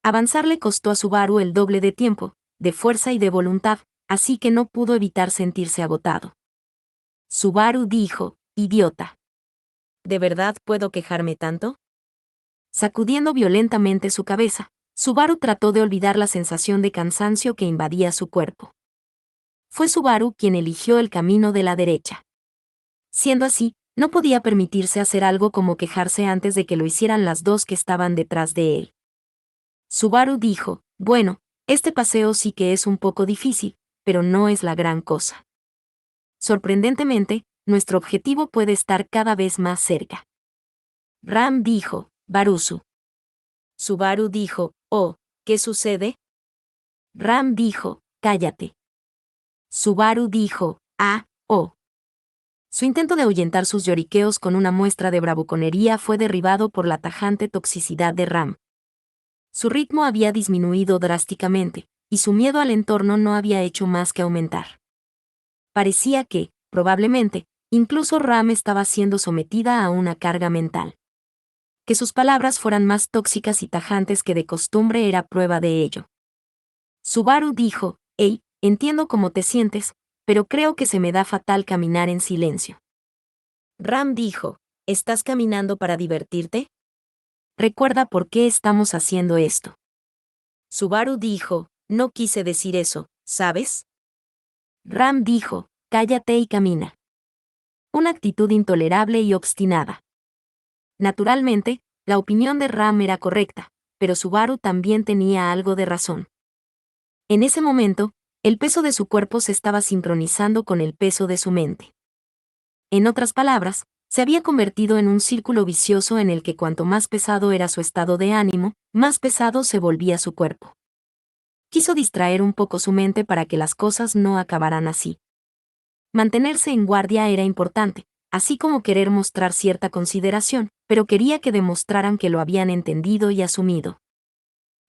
Avanzar le costó a Subaru el doble de tiempo, de fuerza y de voluntad, así que no pudo evitar sentirse agotado. Subaru dijo, idiota. ¿De verdad puedo quejarme tanto? Sacudiendo violentamente su cabeza, Subaru trató de olvidar la sensación de cansancio que invadía su cuerpo. Fue Subaru quien eligió el camino de la derecha. Siendo así, no podía permitirse hacer algo como quejarse antes de que lo hicieran las dos que estaban detrás de él. Subaru dijo, bueno, este paseo sí que es un poco difícil, pero no es la gran cosa. Sorprendentemente, nuestro objetivo puede estar cada vez más cerca. Ram dijo, Barusu. Subaru dijo, oh, ¿qué sucede? Ram dijo, cállate. Subaru dijo, ah, oh. Su intento de ahuyentar sus lloriqueos con una muestra de bravuconería fue derribado por la tajante toxicidad de Ram. Su ritmo había disminuido drásticamente, y su miedo al entorno no había hecho más que aumentar. Parecía que, probablemente, incluso Ram estaba siendo sometida a una carga mental. Que sus palabras fueran más tóxicas y tajantes que de costumbre era prueba de ello. Subaru dijo, hey, entiendo cómo te sientes, pero creo que se me da fatal caminar en silencio. Ram dijo, ¿estás caminando para divertirte? Recuerda por qué estamos haciendo esto. Subaru dijo, no quise decir eso, ¿sabes? Ram dijo, cállate y camina. Una actitud intolerable y obstinada. Naturalmente, la opinión de Ram era correcta, pero Subaru también tenía algo de razón. En ese momento, el peso de su cuerpo se estaba sincronizando con el peso de su mente. En otras palabras, se había convertido en un círculo vicioso en el que cuanto más pesado era su estado de ánimo, más pesado se volvía su cuerpo. Quiso distraer un poco su mente para que las cosas no acabaran así. Mantenerse en guardia era importante, así como querer mostrar cierta consideración, pero quería que demostraran que lo habían entendido y asumido.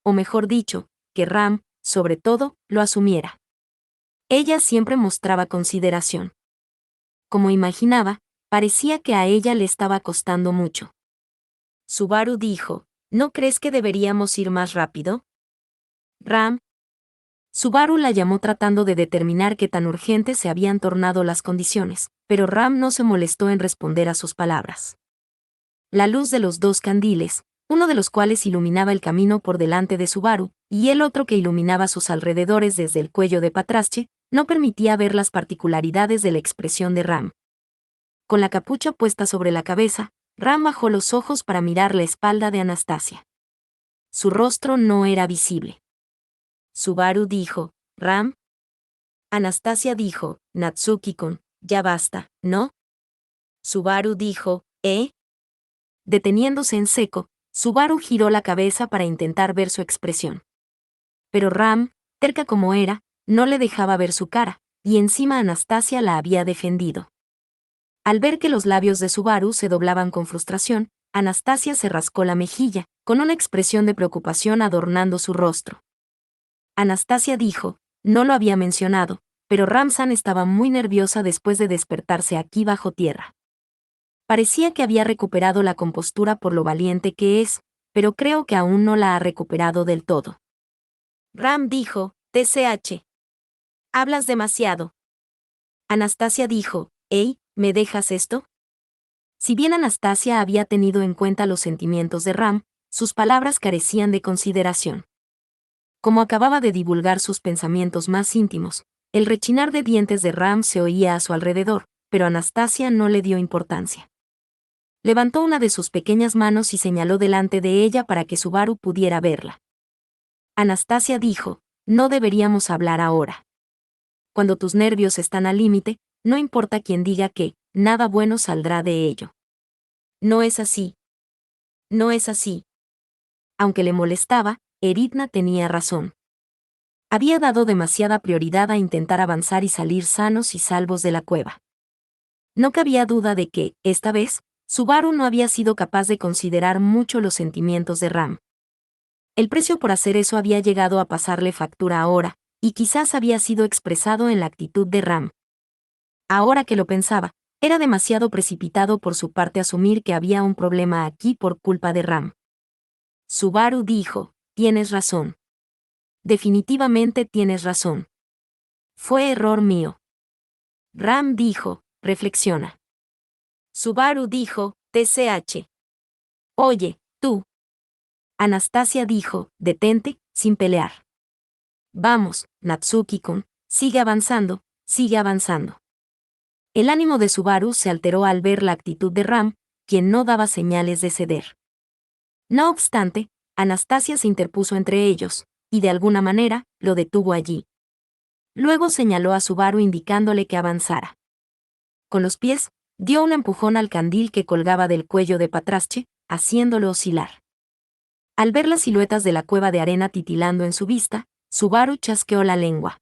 O mejor dicho, que Ram, sobre todo, lo asumiera. Ella siempre mostraba consideración. Como imaginaba, parecía que a ella le estaba costando mucho. Subaru dijo, ¿no crees que deberíamos ir más rápido? Ram. Subaru la llamó tratando de determinar qué tan urgentes se habían tornado las condiciones, pero Ram no se molestó en responder a sus palabras. La luz de los dos candiles, uno de los cuales iluminaba el camino por delante de Subaru, y el otro que iluminaba sus alrededores desde el cuello de Patrasche, no permitía ver las particularidades de la expresión de Ram. Con la capucha puesta sobre la cabeza, Ram bajó los ojos para mirar la espalda de Anastasia. Su rostro no era visible. Subaru dijo, Ram. Anastasia dijo, Natsuki-kun, ya basta, ¿no? Subaru dijo, ¿eh? Deteniéndose en seco, Subaru giró la cabeza para intentar ver su expresión. Pero Ram, terca como era, no le dejaba ver su cara, y encima Anastasia la había defendido. Al ver que los labios de Subaru se doblaban con frustración, Anastasia se rascó la mejilla, con una expresión de preocupación adornando su rostro. Anastasia dijo, no lo había mencionado, pero Ramsan estaba muy nerviosa después de despertarse aquí bajo tierra. Parecía que había recuperado la compostura por lo valiente que es, pero creo que aún no la ha recuperado del todo. Ram dijo, TCH. Hablas demasiado. Anastasia dijo, ¿Ey, me dejas esto? Si bien Anastasia había tenido en cuenta los sentimientos de Ram, sus palabras carecían de consideración. Como acababa de divulgar sus pensamientos más íntimos, el rechinar de dientes de Ram se oía a su alrededor, pero Anastasia no le dio importancia. Levantó una de sus pequeñas manos y señaló delante de ella para que Subaru pudiera verla. Anastasia dijo, no deberíamos hablar ahora. Cuando tus nervios están al límite, no importa quién diga que, nada bueno saldrá de ello. No es así. No es así. Aunque le molestaba, Eritna tenía razón. Había dado demasiada prioridad a intentar avanzar y salir sanos y salvos de la cueva. No cabía duda de que, esta vez, Subaru no había sido capaz de considerar mucho los sentimientos de Ram. El precio por hacer eso había llegado a pasarle factura ahora, y quizás había sido expresado en la actitud de Ram. Ahora que lo pensaba, era demasiado precipitado por su parte asumir que había un problema aquí por culpa de Ram. Subaru dijo, tienes razón. Definitivamente tienes razón. Fue error mío. Ram dijo, reflexiona. Subaru dijo, TCH. Oye, tú. Anastasia dijo, detente, sin pelear. Vamos, Natsuki-kun, sigue avanzando, sigue avanzando. El ánimo de Subaru se alteró al ver la actitud de Ram, quien no daba señales de ceder. No obstante, Anastasia se interpuso entre ellos, y de alguna manera, lo detuvo allí. Luego señaló a Subaru indicándole que avanzara. Con los pies, dio un empujón al candil que colgaba del cuello de Patrasche, haciéndolo oscilar. Al ver las siluetas de la cueva de arena titilando en su vista, Subaru chasqueó la lengua.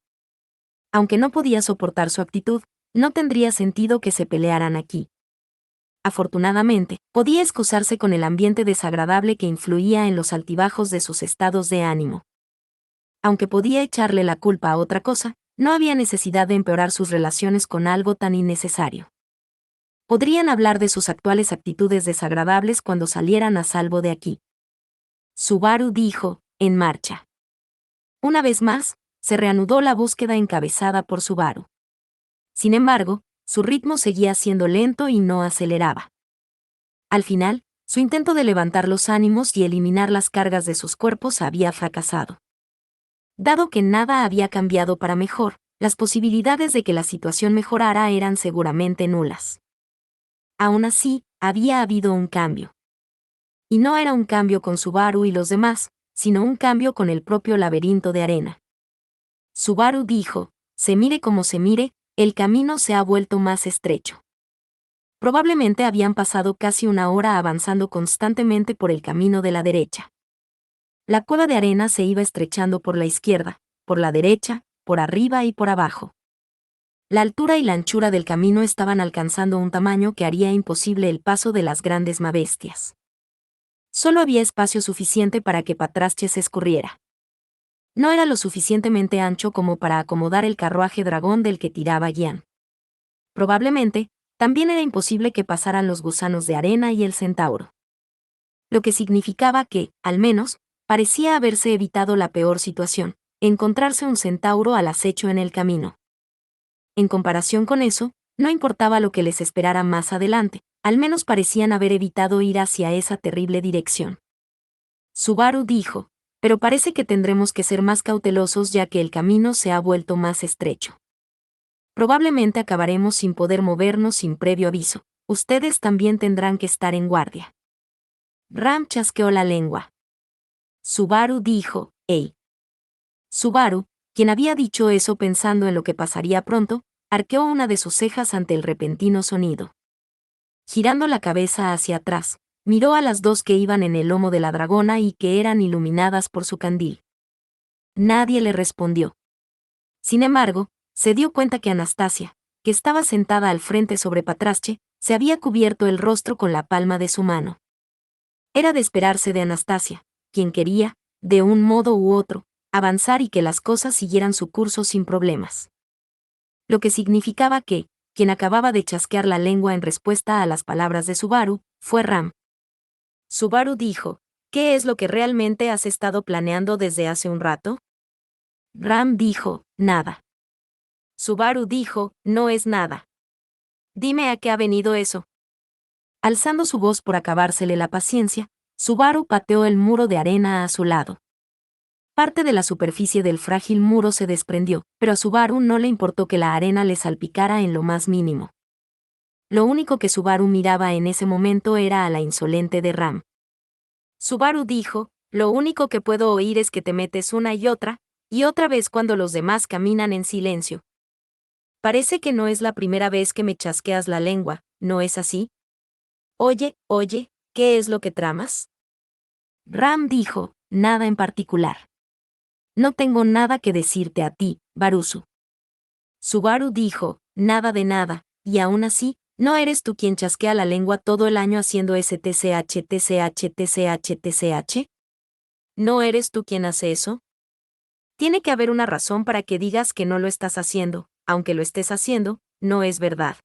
Aunque no podía soportar su actitud, no tendría sentido que se pelearan aquí. Afortunadamente, podía excusarse con el ambiente desagradable que influía en los altibajos de sus estados de ánimo. Aunque podía echarle la culpa a otra cosa, no había necesidad de empeorar sus relaciones con algo tan innecesario. Podrían hablar de sus actuales actitudes desagradables cuando salieran a salvo de aquí. Subaru dijo, en marcha. Una vez más, se reanudó la búsqueda encabezada por Subaru. Sin embargo, su ritmo seguía siendo lento y no aceleraba. Al final, su intento de levantar los ánimos y eliminar las cargas de sus cuerpos había fracasado. Dado que nada había cambiado para mejor, las posibilidades de que la situación mejorara eran seguramente nulas. Aún así, había habido un cambio. Y no era un cambio con Subaru y los demás, sino un cambio con el propio laberinto de arena. Subaru dijo, se mire como se mire, el camino se ha vuelto más estrecho. Probablemente habían pasado casi una hora avanzando constantemente por el camino de la derecha. La cueva de arena se iba estrechando por la izquierda, por la derecha, por arriba y por abajo. La altura y la anchura del camino estaban alcanzando un tamaño que haría imposible el paso de las grandes bestias. Solo había espacio suficiente para que Patrasche se escurriera. No era lo suficientemente ancho como para acomodar el carruaje dragón del que tiraba Gian. Probablemente, también era imposible que pasaran los gusanos de arena y el centauro. Lo que significaba que, al menos, parecía haberse evitado la peor situación, encontrarse un centauro al acecho en el camino. En comparación con eso, no importaba lo que les esperara más adelante, al menos parecían haber evitado ir hacia esa terrible dirección. Subaru dijo, pero parece que tendremos que ser más cautelosos ya que el camino se ha vuelto más estrecho. Probablemente acabaremos sin poder movernos sin previo aviso. Ustedes también tendrán que estar en guardia. Ram chasqueó la lengua. Subaru dijo, «Hey». Subaru, quien había dicho eso pensando en lo que pasaría pronto, arqueó una de sus cejas ante el repentino sonido. Girando la cabeza hacia atrás, miró a las dos que iban en el lomo de la dragona y que eran iluminadas por su candil. Nadie le respondió. Sin embargo, se dio cuenta que Anastasia, que estaba sentada al frente sobre Patrasche, se había cubierto el rostro con la palma de su mano. Era de esperarse de Anastasia, quien quería, de un modo u otro, avanzar y que las cosas siguieran su curso sin problemas. Lo que significaba que, quien acababa de chasquear la lengua en respuesta a las palabras de Subaru, fue Ram. Subaru dijo, «¿Qué es lo que realmente has estado planeando desde hace un rato?» Ram dijo, «Nada». Subaru dijo, «No es nada. Dime a qué ha venido eso». Alzando su voz por acabársele la paciencia, Subaru pateó el muro de arena a su lado. Parte de la superficie del frágil muro se desprendió, pero a Subaru no le importó que la arena le salpicara en lo más mínimo. Lo único que Subaru miraba en ese momento era a la insolente de Ram. Subaru dijo, «Lo único que puedo oír es que te metes una y otra vez cuando los demás caminan en silencio. Parece que no es la primera vez que me chasqueas la lengua, ¿no es así? Oye, ¿qué es lo que tramas?» Ram dijo, «Nada en particular. No tengo nada que decirte a ti, Barusu». Subaru dijo, «Nada de nada, y aún así, ¿no eres tú quien chasquea la lengua todo el año haciendo ese tch? ¿No eres tú quien hace eso? Tiene que haber una razón para que digas que no lo estás haciendo, aunque lo estés haciendo, no es verdad».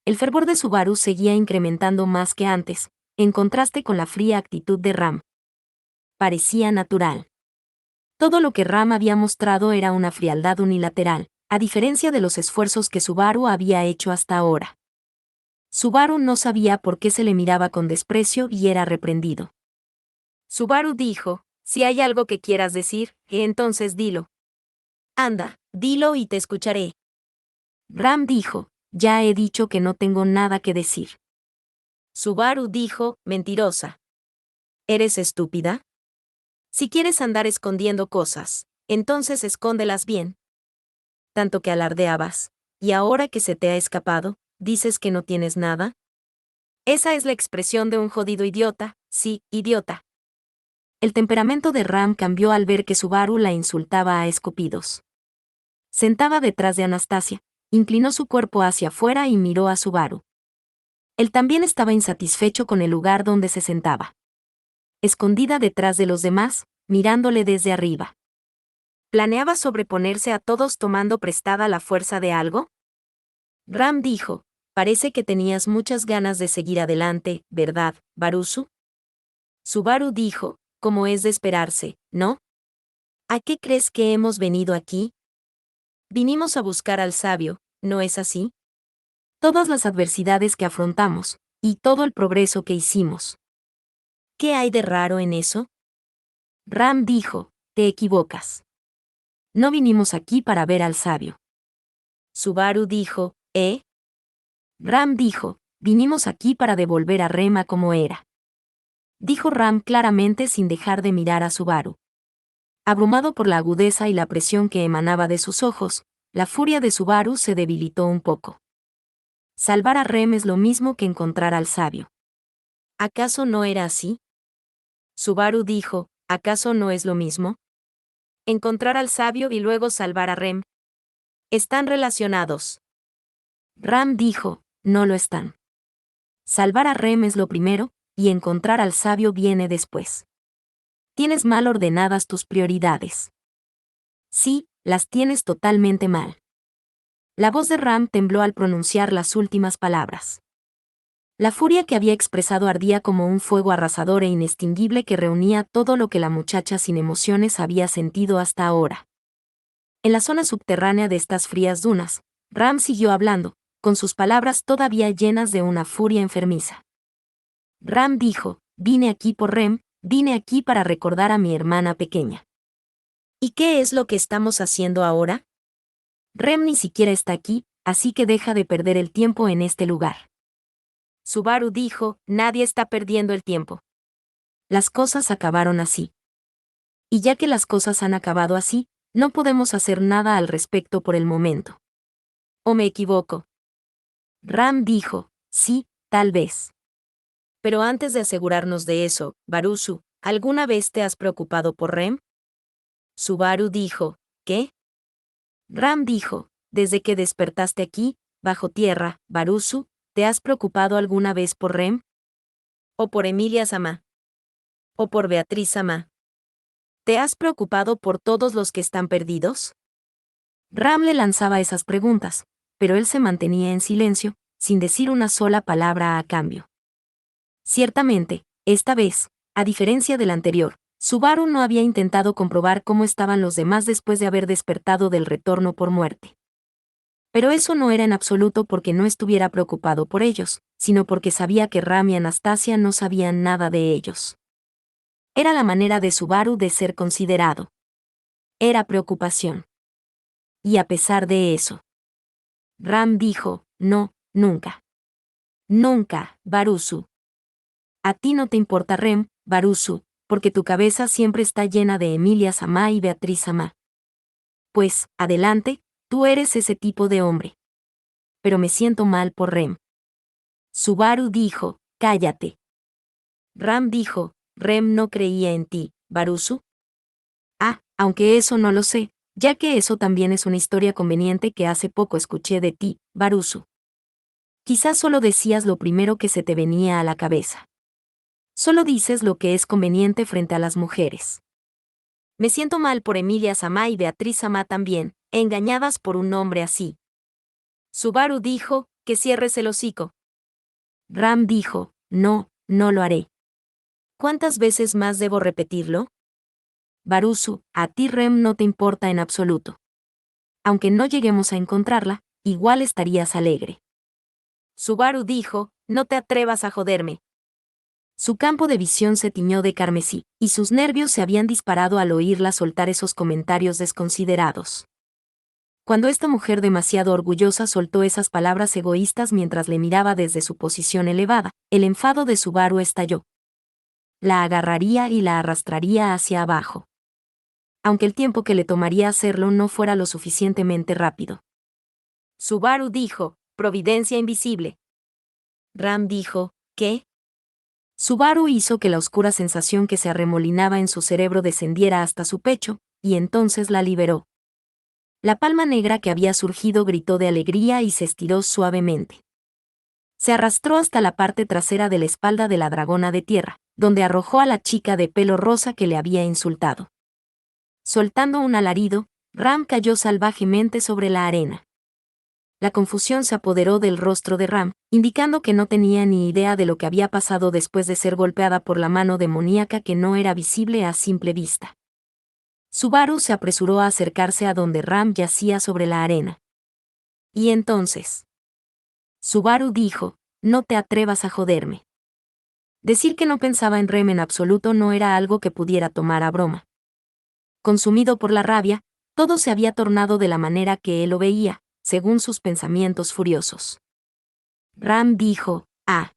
El fervor de Subaru seguía incrementando más que antes, en contraste con la fría actitud de Ram. Parecía natural. Todo lo que Ram había mostrado era una frialdad unilateral, a diferencia de los esfuerzos que Subaru había hecho hasta ahora. Subaru no sabía por qué se le miraba con desprecio y era reprendido. Subaru dijo, «Si hay algo que quieras decir, entonces dilo. Anda, dilo y te escucharé». Ram dijo, «Ya he dicho que no tengo nada que decir». Subaru dijo, «Mentirosa. ¿Eres estúpida? Si quieres andar escondiendo cosas, entonces escóndelas bien. Tanto que alardeabas, y ahora que se te ha escapado, ¿dices que no tienes nada? Esa es la expresión de un jodido idiota, sí, idiota». El temperamento de Ram cambió al ver que Subaru la insultaba a escupidos. Sentada detrás de Anastasia, inclinó su cuerpo hacia afuera y miró a Subaru. Él también estaba insatisfecho con el lugar donde se sentaba. Escondida detrás de los demás, mirándole desde arriba. ¿Planeaba sobreponerse a todos tomando prestada la fuerza de algo? Ram dijo, «Parece que tenías muchas ganas de seguir adelante, ¿verdad, Barusu?» Subaru dijo, «Como es de esperarse, ¿no? ¿A qué crees que hemos venido aquí? Vinimos a buscar al sabio, ¿no es así? Todas las adversidades que afrontamos, y todo el progreso que hicimos. ¿Qué hay de raro en eso?» Ram dijo, «Te equivocas. No vinimos aquí para ver al sabio». Subaru dijo, «¿Eh?» Ram dijo, «Vinimos aquí para devolver a Rema como era». Dijo Ram claramente sin dejar de mirar a Subaru. Abrumado por la agudeza y la presión que emanaba de sus ojos, la furia de Subaru se debilitó un poco. Salvar a Rem es lo mismo que encontrar al sabio. ¿Acaso no era así? Subaru dijo, ¿acaso no es lo mismo? Encontrar al sabio y luego salvar a Rem. ¿Están relacionados? Ram dijo, no lo están. Salvar a Rem es lo primero, y encontrar al sabio viene después. Tienes mal ordenadas tus prioridades. Sí, las tienes totalmente mal. La voz de Ram tembló al pronunciar las últimas palabras. La furia que había expresado ardía como un fuego arrasador e inextinguible que reunía todo lo que la muchacha sin emociones había sentido hasta ahora. En la zona subterránea de estas frías dunas, Ram siguió hablando, con sus palabras todavía llenas de una furia enfermiza. Ram dijo, vine aquí por Rem, vine aquí para recordar a mi hermana pequeña. ¿Y qué es lo que estamos haciendo ahora? Rem ni siquiera está aquí, así que deja de perder el tiempo en este lugar. Subaru dijo, nadie está perdiendo el tiempo. Las cosas acabaron así. Y ya que las cosas han acabado así, no podemos hacer nada al respecto por el momento. ¿O me equivoco? Ram dijo, sí, tal vez. Pero antes de asegurarnos de eso, Barusu, ¿alguna vez te has preocupado por Rem? Subaru dijo, ¿qué? Ram dijo, desde que despertaste aquí, bajo tierra, Barusu, ¿te has preocupado alguna vez por Rem? ¿O por Emilia-sama? ¿O por Beatriz-sama? ¿Te has preocupado por todos los que están perdidos? Ram le lanzaba esas preguntas, pero él se mantenía en silencio, sin decir una sola palabra a cambio. Ciertamente, esta vez, a diferencia del anterior, Subaru no había intentado comprobar cómo estaban los demás después de haber despertado del retorno por muerte. Pero eso no era en absoluto porque no estuviera preocupado por ellos, sino porque sabía que Ram y Anastasia no sabían nada de ellos. Era la manera de Subaru de ser considerado. Era preocupación. Y a pesar de eso, Ram dijo, no, nunca. Nunca, Barusu. A ti no te importa Rem, Barusu, porque tu cabeza siempre está llena de Emilia-sama y Beatriz-sama. Pues, adelante, tú eres ese tipo de hombre. Pero me siento mal por Rem. Subaru dijo, cállate. Ram dijo, Rem no creía en ti, Barusu. Ah, aunque eso no lo sé, ya que eso también es una historia conveniente que hace poco escuché de ti, Barusu. Quizás solo decías lo primero que se te venía a la cabeza. Solo dices lo que es conveniente frente a las mujeres. Me siento mal por Emilia-sama y Beatriz-sama también, engañadas por un hombre así. Subaru dijo, que cierres el hocico. Ram dijo, no, no lo haré. ¿Cuántas veces más debo repetirlo? Barusu, a ti Rem no te importa en absoluto. Aunque no lleguemos a encontrarla, igual estarías alegre. Subaru dijo, no te atrevas a joderme. Su campo de visión se tiñó de carmesí, y sus nervios se habían disparado al oírla soltar esos comentarios desconsiderados. Cuando esta mujer demasiado orgullosa soltó esas palabras egoístas mientras le miraba desde su posición elevada, el enfado de Subaru estalló. La agarraría y la arrastraría hacia abajo. Aunque el tiempo que le tomaría hacerlo no fuera lo suficientemente rápido. Subaru dijo, providencia invisible. Ram dijo, ¿qué? Subaru hizo que la oscura sensación que se arremolinaba en su cerebro descendiera hasta su pecho, y entonces la liberó. La palma negra que había surgido gritó de alegría y se estiró suavemente. Se arrastró hasta la parte trasera de la espalda de la dragona de tierra, donde arrojó a la chica de pelo rosa que le había insultado. Soltando un alarido, Ram cayó salvajemente sobre la arena. La confusión se apoderó del rostro de Ram, indicando que no tenía ni idea de lo que había pasado después de ser golpeada por la mano demoníaca que no era visible a simple vista. Subaru se apresuró a acercarse a donde Ram yacía sobre la arena. Y entonces, Subaru dijo, no te atrevas a joderme. Decir que no pensaba en Rem en absoluto no era algo que pudiera tomar a broma. Consumido por la rabia, todo se había tornado de la manera que él lo veía, según sus pensamientos furiosos. Ram dijo, ah.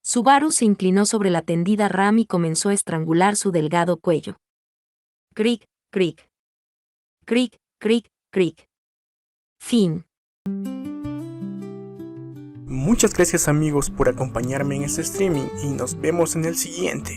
Subaru se inclinó sobre la tendida Ram y comenzó a estrangular su delgado cuello. Cric, cric. Cric, cric, cric. Fin. Muchas gracias amigos por acompañarme en este streaming y nos vemos en el siguiente.